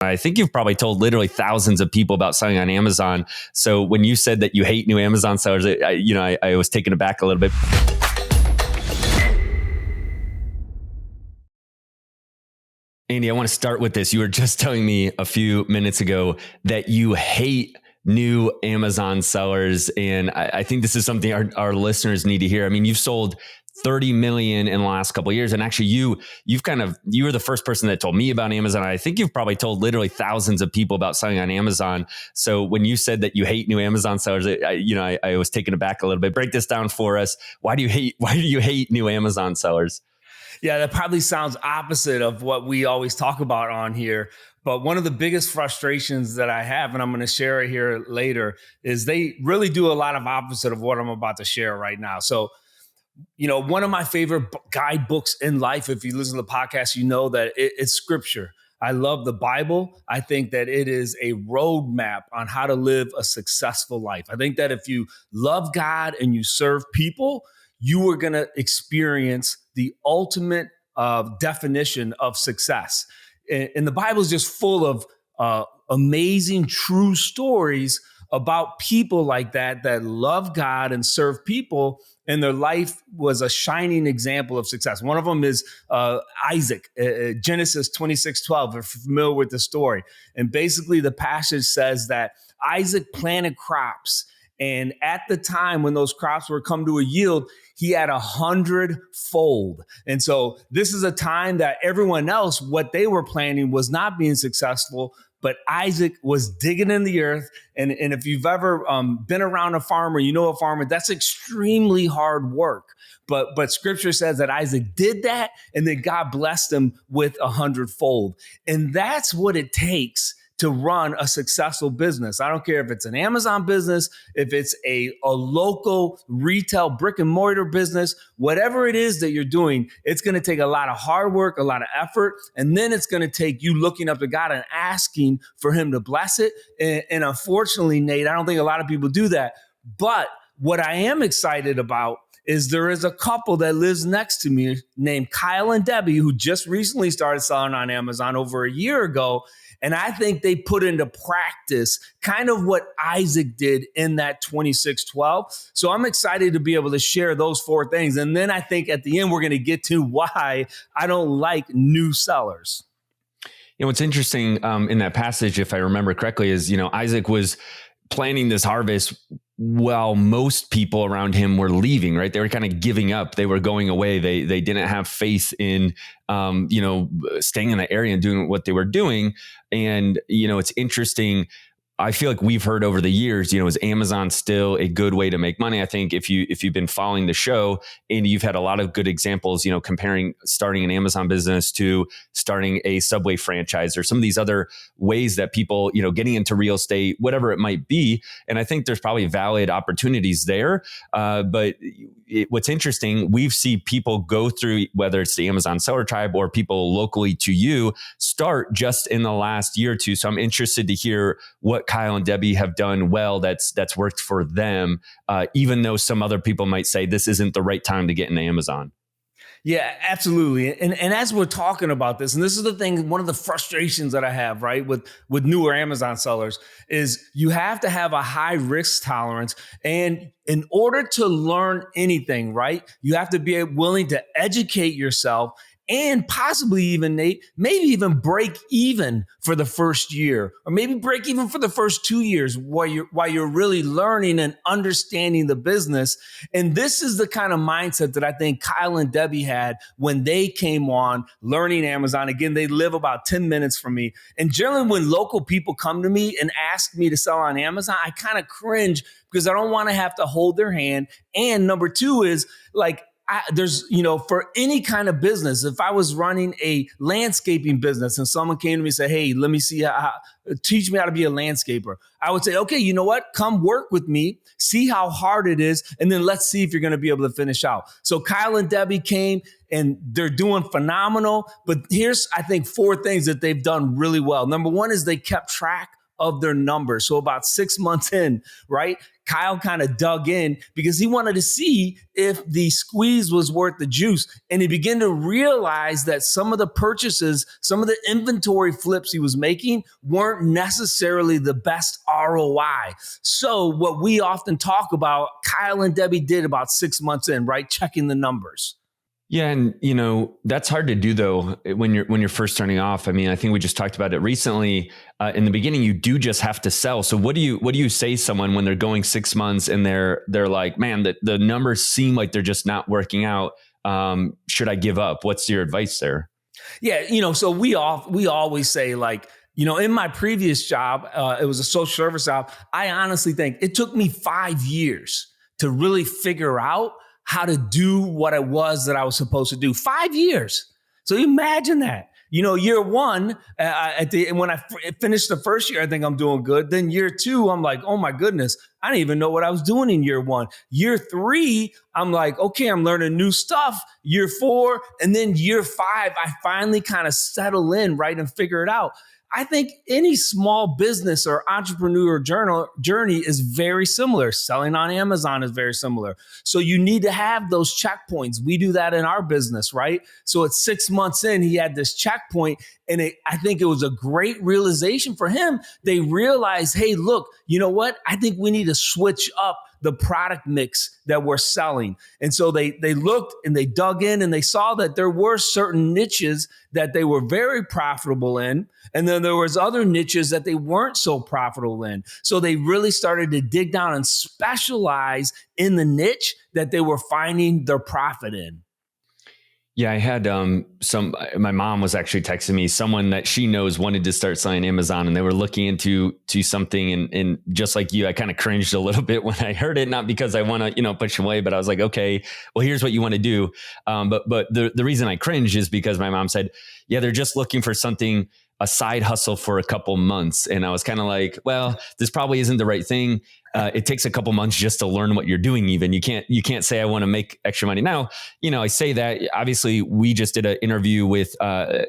I think you've probably told literally thousands of people about selling on Amazon. So when you said that you hate new Amazon sellers, I was taken aback a little bit. Andy, I want to start with this. You were just telling me a few minutes ago that you hate new Amazon sellers. And I think this is something our listeners need to hear. I mean, you've sold 30 million in the last couple of years. And actually you were the first person that told me about Amazon. I think you've probably told literally thousands of people about selling on Amazon. So when you said that you hate new Amazon sellers, I was taken aback a little bit. Break this down for us. Why do you hate new Amazon sellers? Yeah, that probably sounds opposite of what we always talk about on here. But one of the biggest frustrations that I have, and I'm going to share it here later, is they really do a lot of opposite of what I'm about to share right now. So, one of my favorite guidebooks in life, if you listen to the podcast, you know that it's scripture. I love the Bible. I think that it is a roadmap on how to live a successful life. I think that if you love God and you serve people, you are going to experience the ultimate definition of success. And the Bible is just full of amazing, true stories about people like that love God and serve people, and their life was a shining example of success. One of them is Isaac, Genesis 26:12. If you're familiar with the story. And basically the passage says that Isaac planted crops. And at the time when those crops were come to a yield, he had 100-fold. And so this is a time that everyone else, what they were planning was not being successful, but Isaac was digging in the earth. And if you've ever been around a farmer, a farmer, that's extremely hard work. But scripture says that Isaac did that, and then God blessed him with 100-fold. And that's what it takes to run a successful business. I don't care if it's an Amazon business, if it's a local retail brick and mortar business, whatever it is that you're doing, it's going to take a lot of hard work, a lot of effort. And then it's going to take you looking up to God and asking for him to bless it. And unfortunately, Nate, I don't think a lot of people do that. But what I am excited about is there is a couple that lives next to me named Kyle and Debbie, who just recently started selling on Amazon over a year ago. And I think they put into practice kind of what Isaac did in that 26:12. So I'm excited to be able to share those four things. And then I think at the end, we're going to get to why I don't like new sellers. What's interesting in that passage, if I remember correctly, is, Isaac was planting this harvest while most people around him were leaving, right? They were kind of giving up. They were going away. They didn't have faith in, staying in the area and doing what they were doing. And, it's interesting. I feel like we've heard over the years, is Amazon still a good way to make money? I think if you've been following the show, and you've had a lot of good examples, comparing starting an Amazon business to starting a Subway franchise or some of these other ways that people, getting into real estate, whatever it might be. And I think there's probably valid opportunities there. But what's interesting, we've seen people go through, whether it's the Amazon seller tribe or people locally to you, start just in the last year or two. So I'm interested to hear what Kyle and Debbie have done well that's worked for them, even though some other people might say this isn't the right time to get into Amazon. Yeah, absolutely. And as we're talking about this, and this is the thing, one of the frustrations that I have, right, with newer Amazon sellers is you have to have a high risk tolerance. And in order to learn anything, right, you have to be willing to educate yourself and possibly even, Nate, maybe even break even for the first year, or maybe break even for the first 2 years while you're really learning and understanding the business. And this is the kind of mindset that I think Kyle and Debbie had when they came on learning Amazon. Again, they live about 10 minutes from me. And generally when local people come to me and ask me to sell on Amazon, I kind of cringe because I don't want to have to hold their hand. And number two is like, there's, for any kind of business, if I was running a landscaping business and someone came to me and said, hey, let me see teach me how to be a landscaper, I would say, okay, you know what? Come work with me, see how hard it is, and then let's see if you're going to be able to finish out. So Kyle and Debbie came and they're doing phenomenal. But here's, I think, four things that they've done really well. Number one is they kept track of their numbers. So about 6 months in, right, Kyle kind of dug in because he wanted to see if the squeeze was worth the juice. And he began to realize that some of the purchases, some of the inventory flips he was making weren't necessarily the best ROI. So what we often talk about, Kyle and Debbie did about 6 months in, right? Checking the numbers. Yeah, and that's hard to do though when you're first starting off. I mean, I think we just talked about it recently. In the beginning, you do just have to sell. So what do you say to someone when they're going 6 months and they're like, man, the numbers seem like they're just not working out. Should I give up? What's your advice there? Yeah, so we always say, like, in my previous job, it was a social service job. I honestly think it took me 5 years to really figure out how to do what it was that I was supposed to do. 5 years. So imagine that. Year one, when I finished the first year, I think I'm doing good. Then year two, I'm like, oh my goodness, I didn't even know what I was doing in year one. Year three, I'm like, okay, I'm learning new stuff. Year four, and then year five, I finally kind of settle in, right, and figure it out. I think any small business or entrepreneur journey is very similar. Selling on Amazon is very similar. So you need to have those checkpoints. We do that in our business, right? So at 6 months in, he had this checkpoint, and I think it was a great realization for him. They realized, hey, look, you know what? I think we need to switch up the product mix that we're selling. And so they looked and they dug in and they saw that there were certain niches that they were very profitable in. And then there was other niches that they weren't so profitable in. So they really started to dig down and specialize in the niche that they were finding their profit in. Yeah, I had my mom was actually texting me, someone that she knows wanted to start selling Amazon, and they were looking into something, and just like you, I kind of cringed a little bit when I heard it, not because I want to, push them away, but I was like, okay, well, here's what you want to do. But the reason I cringed is because my mom said, yeah, they're just looking for something, a side hustle for a couple months. And I was kind of like, well, this probably isn't the right thing. It takes a couple months just to learn what you're doing. Even you can't say I want to make extra money now. I say that obviously we just did an interview with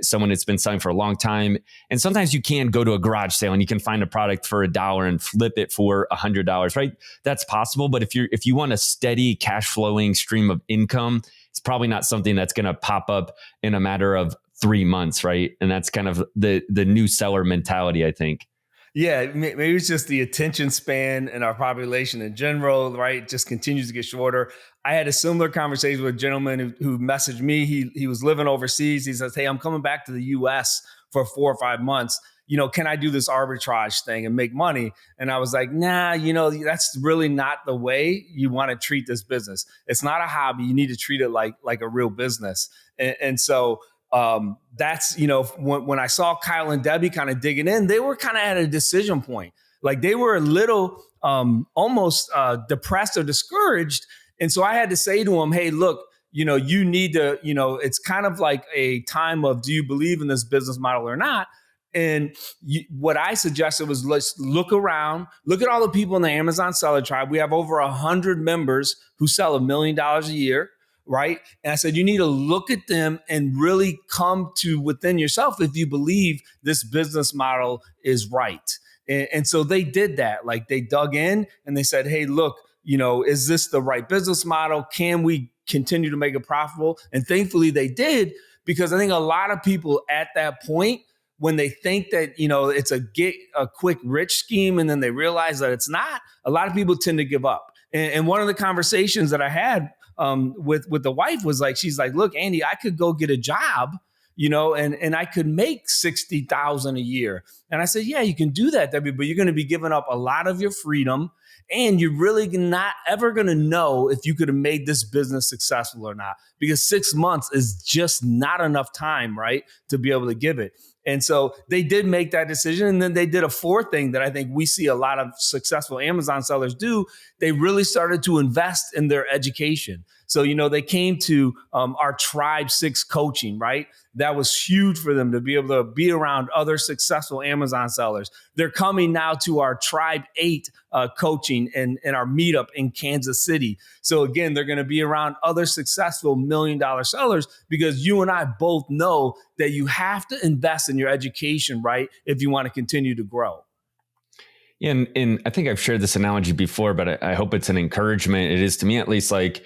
someone that's been selling for a long time. And sometimes you can go to a garage sale and you can find a product for $1 and flip it for $100, right? That's possible. But if you want a steady cash flowing stream of income, it's probably not something that's going to pop up in a matter of 3 months, right? And that's kind of the new seller mentality, I think. Yeah, maybe it's just the attention span in our population in general, right? Just continues to get shorter. I had a similar conversation with a gentleman who messaged me. He was living overseas. He says, hey, I'm coming back to the US for 4 or 5 months. Can I do this arbitrage thing and make money? And I was like, nah, that's really not the way you want to treat this business. It's not a hobby. You need to treat it like a real business. And so that's, when I saw Kyle and Debbie kind of digging in, they were kind of at a decision point. Like they were a little almost depressed or discouraged. And so I had to say to them, hey, look, you need to, it's kind of like a time of, do you believe in this business model or not? And what I suggested was, let's look around, look at all the people in the Amazon seller tribe. We have over 100 members who sell $1 million a year. Right. And I said, you need to look at them and really come to within yourself if you believe this business model is right. And so they did that. Like they dug in and they said, hey, look, is this the right business model? Can we continue to make it profitable? And thankfully they did, because I think a lot of people at that point, when they think that, it's a get a quick rich scheme and then they realize that it's not, a lot of people tend to give up. And one of the conversations that I had with the wife was like, she's like, look, Andy, I could go get a job, and I could make $60,000 a year. And I said, yeah, you can do that, Debbie, but you're going to be giving up a lot of your freedom, and you're really not ever going to know if you could have made this business successful or not, because 6 months is just not enough time, right, to be able to give it. And so they did make that decision. And then they did a fourth thing that I think we see a lot of successful Amazon sellers do. They really started to invest in their education. So, they came to our Tribe 6 coaching, right? That was huge for them to be able to be around other successful Amazon sellers. They're coming now to our Tribe 8 coaching and our meetup in Kansas City. So again, they're going to be around other successful $1 million sellers, because you and I both know that you have to invest in your education, right, if you want to continue to grow. And I think I've shared this analogy before, but I hope it's an encouragement. It is to me, at least, like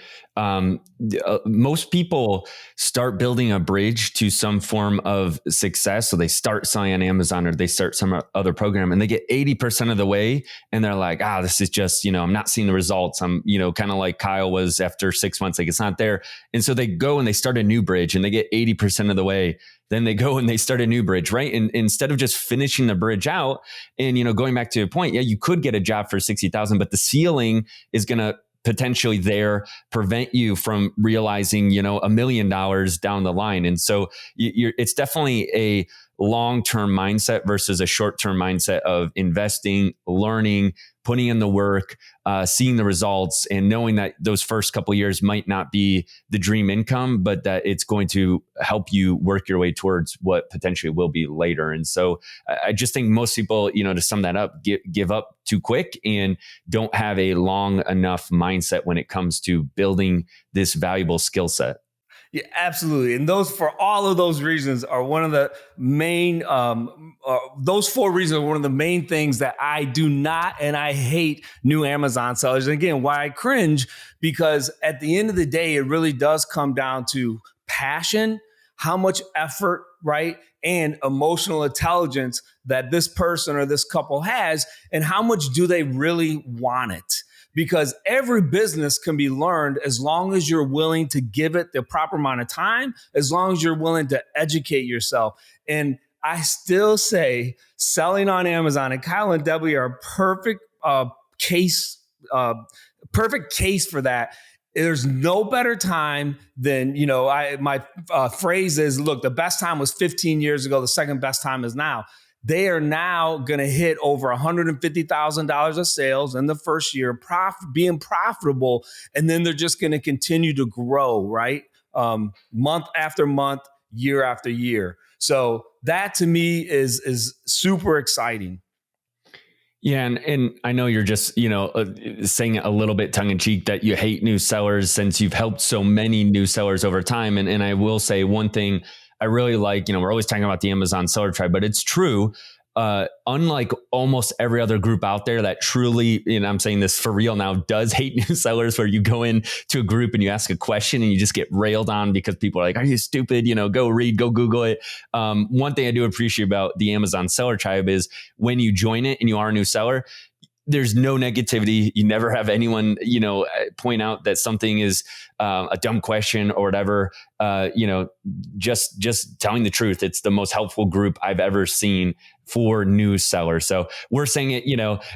most people start building a bridge to some form of success. So they start selling on Amazon or they start some other program and they get 80% of the way. And they're like, this is just, I'm not seeing the results. I'm, kind of like Kyle was after 6 months, like it's not there. And so they go and they start a new bridge and they get 80% of the way. Then they go and they start a new bridge, right? And instead of just finishing the bridge out and, going back to your point, yeah, you could get a job for 60,000, but the ceiling is going to potentially there prevent you from realizing, $1 million down the line. And so it's definitely a long-term mindset versus a short-term mindset of investing, learning, putting in the work, seeing the results, and knowing that those first couple of years might not be the dream income, but that it's going to help you work your way towards what potentially will be later. And so I just think most people, to sum that up, give up too quick and don't have a long enough mindset when it comes to building this valuable skill set. Yeah, absolutely. And for all of those reasons are one of the main, those four reasons are one of the main things that I do not, and I hate new Amazon sellers. And again, why I cringe, because at the end of the day, it really does come down to passion, how much effort, right? And emotional intelligence that this person or this couple has, and how much do they really want it? Because every business can be learned as long as you're willing to give it the proper amount of time, as long as you're willing to educate yourself. And I still say selling on Amazon, and Kyle and Debbie are a perfect case for that. There's no better time than, my phrase is, look, the best time was 15 years ago. The second best time is now. They are now going to hit over $150,000 of sales in the first year, being profitable. And then they're just going to continue to grow, right? Month after month, year after year. So that to me is super exciting. Yeah. And I know you're just, saying a little bit tongue in cheek that you hate new sellers since you've helped so many new sellers over time. And I will say one thing I really like, we're always talking about the Amazon seller tribe, but it's true. Unlike almost every other group out there that truly, and I'm saying this for real now, does hate new sellers, where you go in to a group and you ask a question and you just get railed on because people are like, are you stupid? Go read, go Google it. One thing I do appreciate about the Amazon seller tribe is when you join it and you are a new seller, there's no negativity. You never have anyone, point out that something is a dumb question or whatever. Just telling the truth. It's the most helpful group I've ever seen for new sellers. So we're saying it,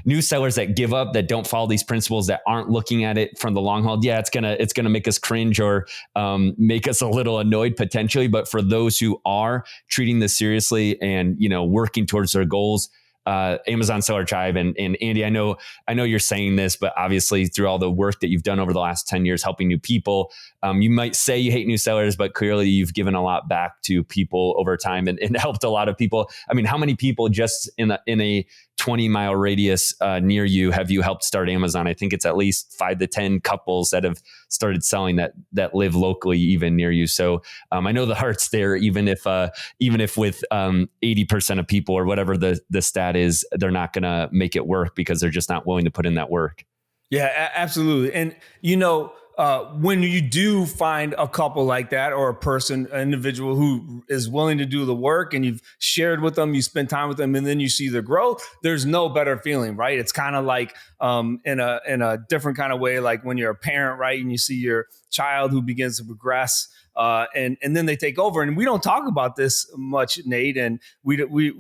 new sellers that give up, that don't follow these principles, that aren't looking at it from the long haul. Yeah, it's gonna make us cringe or make us a little annoyed potentially. But for those who are treating this seriously and working towards their goals, Amazon seller tribe. And Andy, I know you're saying this, but obviously through all the work that you've done over the last 10 years, helping new people, you might say you hate new sellers, but clearly you've given a lot back to people over time and helped a lot of people. I mean, how many people just in a 20-mile radius near you have you helped start Amazon? I think it's at least 5 to 10 couples that have started selling that live locally even near you. So I know the heart's there, even if with 80% of people or whatever the stat is, they're not going to make it work because they're just not willing to put in that work. Yeah, absolutely. And, when you do find a couple like that, or an individual who is willing to do the work, and you've shared with them, you spend time with them, and then you see the growth, there's no better feeling, right? It's kind of like in a different kind of way, like when you're a parent, right? And you see your child who begins to progress. And then they take over, and we don't talk about this much, Nate. And we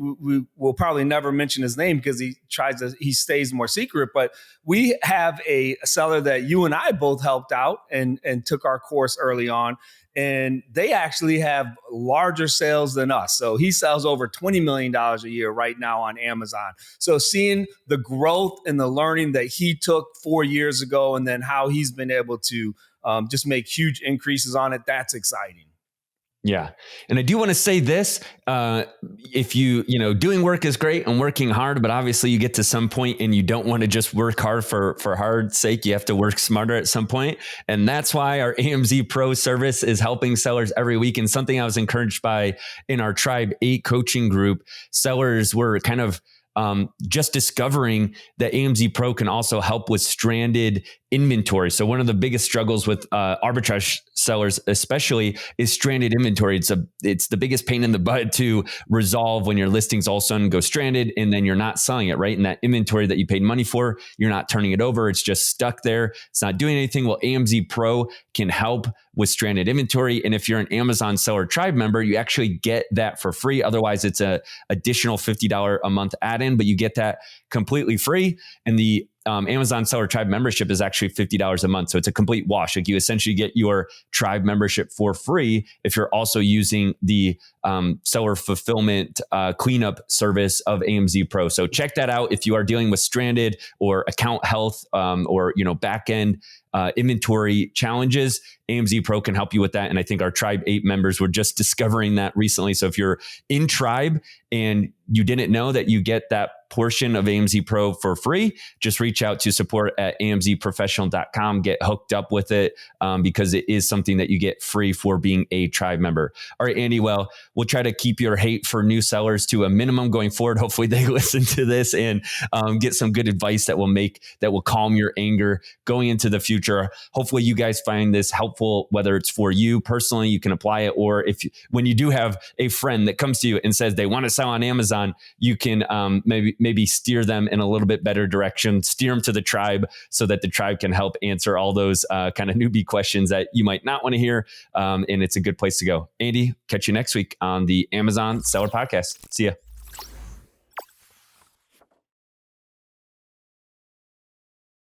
will probably never mention his name because he stays more secret. But we have a seller that you and I both helped out and took our course early on, and they actually have larger sales than us. So he sells over $20 million a year right now on Amazon. So seeing the growth and the learning that he took 4 years ago, and then how he's been able to just make huge increases on it, that's exciting. Yeah. And I do want to say this, if doing work is great and working hard, but obviously you get to some point and you don't want to just work hard for hard's sake. You have to work smarter at some point. And that's why our AMZ Pro service is helping sellers every week. And something I was encouraged by in our Tribe 8 coaching group, sellers were kind of just discovering that AMZ Pro can also help with stranded inventory. So one of the biggest struggles with arbitrage sellers, especially, is stranded inventory. It's the biggest pain in the butt to resolve when your listings all of a sudden go stranded and then you're not selling it, right? And that inventory that you paid money for, you're not turning it over. It's just stuck there. It's not doing anything. Well, AMZ Pro can help with stranded inventory. And if you're an Amazon Seller Tribe member, you actually get that for free. Otherwise, it's a additional $50 a month add-in, but you get that completely free. And the Amazon Seller Tribe membership is actually $50 a month. So it's a complete wash. Like, you essentially get your tribe membership for free if you're also using the seller fulfillment cleanup service of AMZ Pro. So check that out if you are dealing with stranded or account health or back end inventory challenges. AMZ Pro can help you with that. And I think our Tribe 8 members were just discovering that recently. So if you're in Tribe and you didn't know that you get that portion of AMZ Pro for free, just reach out to support@amzprofessional.com, get hooked up with it because it is something that you get free for being a Tribe member. All right, Andy, well, we'll try to keep your hate for new sellers to a minimum going forward. Hopefully they listen to this and get some good advice that will calm your anger going into the future. Hopefully you guys find this helpful, whether it's for you personally, you can apply it, or when you do have a friend that comes to you and says they want to sell on Amazon, you can maybe steer them in a little bit better direction, steer them to the tribe so that the tribe can help answer all those kind of newbie questions that you might not want to hear. And it's a good place to go. Andy, catch you next week on the Amazon Seller Podcast. See ya.